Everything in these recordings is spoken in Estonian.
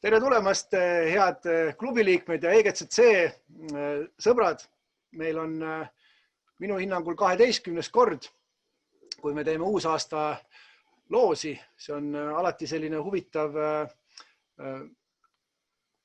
Tere tulemast, head klubiliikmed ja EGCC sõbrad. Meil on minu hinnangul 12. kord, kui me teeme uusaasta loosi. See on alati selline huvitav,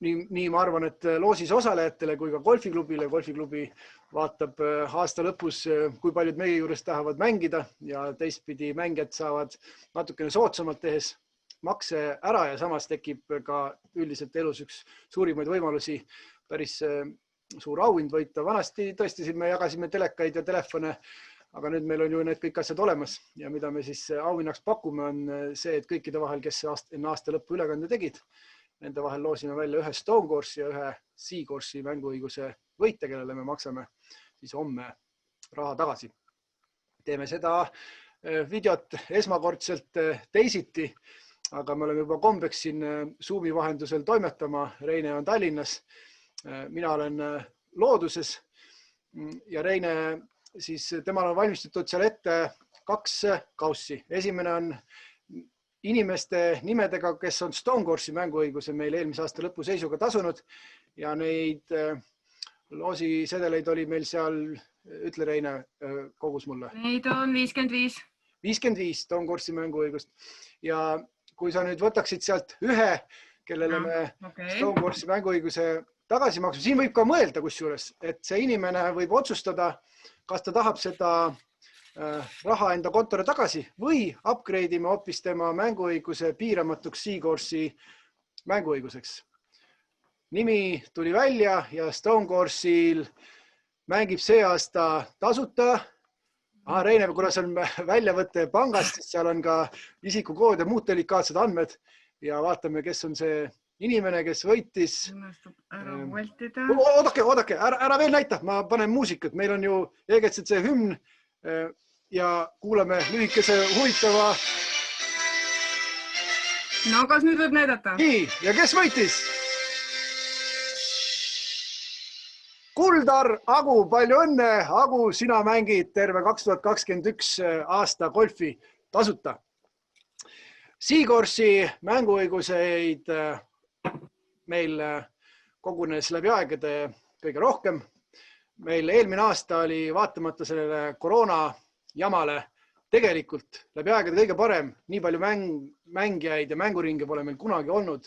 nii ma arvan, et loosis osalejatele kui ka golfiklubile. Golfiklubi vaatab aasta lõpus, kui paljud meie juures tahavad mängida ja teistpidi mängijad saavad natukene soodsamalt tehes makse ära ja samas tekib ka üldiselt elus üks suurimaid võimalusi päris suur auhind võita. Vanasti tõesti me jagasime telekaid ja telefone, aga nüüd meil on ju need kõik asjad olemas ja mida me siis auhinnaks pakume on see, et kõikide vahel, kes enne aasta lõppu ülekande tegid, nende vahel loosime välja ühe Stone Course'i ja ühe Seacourse'i mänguõiguse võitja, kellele me maksame siis homme raha tagasi. Teeme seda videot esmakordselt teisiti, aga me oleme juba kombeks siin Zoomi vahendusel toimetama. Reine on Tallinnas, mina olen looduses ja Reine, siis temal on valmistatud seal ette 2 kaussi. Esimene on inimeste nimedega, kes on Stone Course'i mänguõiguse meil eelmise aasta lõpu seisuga tasunud ja neid loosisedeleid oli meil seal, ütle Reine, kogus mulle. Neid on 55. 55 Stone Course'i mänguõigust ja kui sa nüüd võtaksid sealt ühe, kellele me Stone Course'i mänguõiguse tagasi maksime, siin võib ka mõelda kusjuures, et see inimene võib otsustada, kas ta tahab seda raha enda kontore tagasi või upgrade ime hoopis tema mänguõiguse piiramatuks Seacourse'i mänguõiguseks. Nimi tuli välja ja Stone Course'il mängib see aasta tasuta. Reine, kuna see on väljavõtte pangast, siis seal on ka isikukood ja muud delikaatsed andmed ja vaatame, kes on see inimene, kes võitis. Oodake, ära veel näita, ma panen muusikat. Meil on ju EGCC hümn ja kuulame lühikese huvitava. No, kas nüüd võib näidata? Nii, ja kes võitis? Kuldar Agu, palju õnne. Agu, sina mängid terve 2021 aasta golfi tasuta. Seacourse'i mänguõiguseid meil kogunes läbi aegade kõige rohkem. Meil eelmine aasta oli vaatamata sellele koroona jamale tegelikult läbi aegade kõige parem. Nii palju mängijaid ja mänguringe pole meil kunagi olnud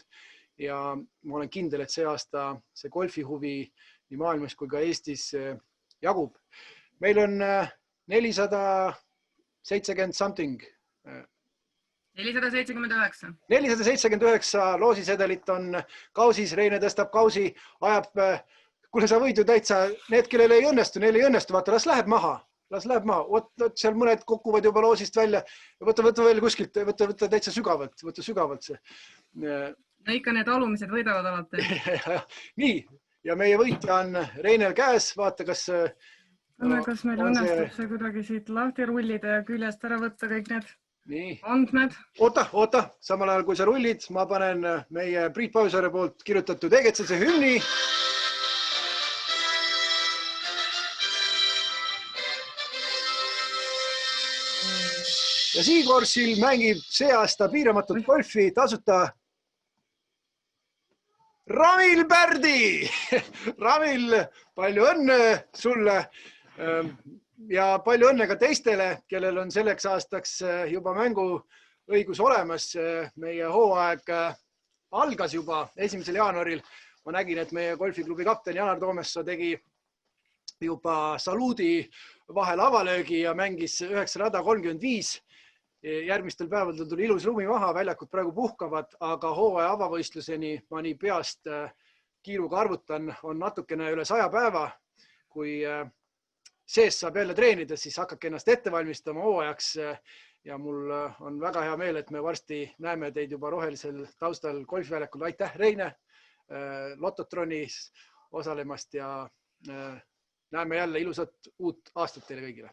ja ma olen kindel, et see aasta see golfihuvi nii maailmas kui ka Eestis jagub. Meil on 470 something. 479. 479 loosisedelit on kausis, Reine tõstab kausi, ajab, kuule sa võid ju täitsa, need, kellel ei õnnestu, neil ei õnnestu, vaata, las läheb maha. Võt seal mõned kukuvad juba loosist välja. Võta veel kuskilt, võta täitsa sügavalt see. No ikka need alumised võidavad alati. Nii. Ja meie võitja on Reinel käes. Vaata, kas meil õnnestub see kuidagi siit lahti rullida ja küljest ära võtta kõik need andmed. Oota, samal ajal kui sa rullid, ma panen meie Priit Pausare poolt kirjutatud EGCC hümni. Ja Seacourse'il mängib see aasta piiramatut golfi tasuta Ramil Pärdi. Ramil, palju õnne sulle ja palju õnne ka teistele, kellel on selleks aastaks juba mänguõigus olemas. Meie hooaeg algas juba 1. jaanuaril. Ma nägin, et meie golfiklubi kapten Janar Toomessoo tegi juba saluudi vahel avalöögi ja mängis 935. Järgmistel päevadel tuli ilus lumi maha, väljakud praegu puhkavad, aga hooaja avavõistluseni ma nii peast kiiruga arvutan, on natukene üle 100 päeva. Kui sees saab jälle treenida, siis hakake ennast ette valmistama hooajaks ja mul on väga hea meel, et me varsti näeme teid juba rohelisel taustal golfiväljakul. Aitäh, Reine, Lototronis osalemast ja näeme jälle ilusat uut aastat teile kõigile.